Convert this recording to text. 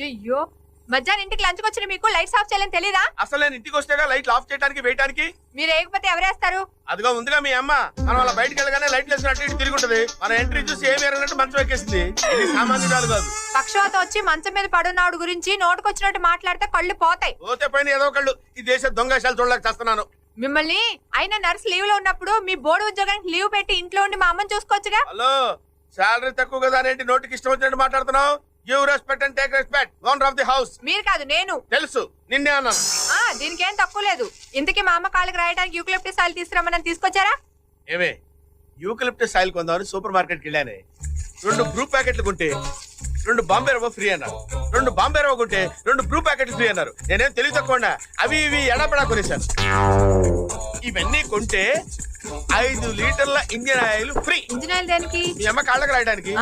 అయ్యో మధ్యాహ్నం ఇంటికి లంచ్ వచ్చిన మీకు లైట్స్ ఆఫ్ చేయాలని తెలీదా? అసలు నేను ఇంటికి వస్తేగా లైట్లు ఆఫ్ చేయడానికి వేయడానికి. మీరు వేయకపోతే ఎవరేస్తారు? అదిగో ఉందిగా మీ అమ్మ. మనం అలా బయటకు వెళ్ళగానే లైట్లు వేసినట్టు ఇటు తిరుగుంటది. మన ఎంట్రీ చూసి ఏమి ఎరగనట్టు మంచం ఎక్కేసింది. ఇది సామాన్యురాలు కాదు. పక్షవాతం వచ్చి మంచం మీద పడున్నాడు గురించి నోటుకొచ్చినట్టు మాట్లాడితే కళ్ళు పోతాయి. పోతే పైన ఏదో కళ్ళు. ఈ దేశ దొంగశాలు చూడలేక చేస్తున్నాను. మిమ్మల్ని అయినా నర్స్ లీవ్ లో ఉన్నప్పుడు మీ బోర్డు ఉద్యోగానికి లీవ్ పెట్టి ఇంట్లో ఉండి మా అమ్మని చూసుకోవచ్చుగా. హలో, శాలరీ తక్కువ కదా అనేంటి నోటికి ఇష్టం వచ్చినట్టు మాట్లాడుతున్నావు? Give respect and take respect. Owner of the house. మీరు కాదు నేను. తెలుసు, నిన్నే అన్నాను. దీనికేం తక్కువ లేదు. ఇంతకీ మా అమ్మ కాళ్ళకి రాయడానికి యూకలిప్టస్ ఆయిల్ తీసుకురమ్మని తీసుకొచ్చారా? ఏమే, యూకలిప్టస్ ఆయిల్ కొందామని సూపర్ మార్కెట్ కి వెళ్ళానే. 2 బ్రూ ప్యాకెట్లు కొంటే 2 బాంబే రవ్వ ఫ్రీ అన్నారు. 2 బాంబే రవ్వ కొంటే 2 బ్రూ ప్యాకెట్లు ఫ్రీ అన్నారు. నేనేం తెలివి తక్కువ అవి ఇవి ఎడపడా కొనేశాను. ఇవన్నీ కొంటే 5 లీటర్ల engine oil free. Engine oil దేనికి? మీ అమ్మ కాళ్ళకి రాయడానికి.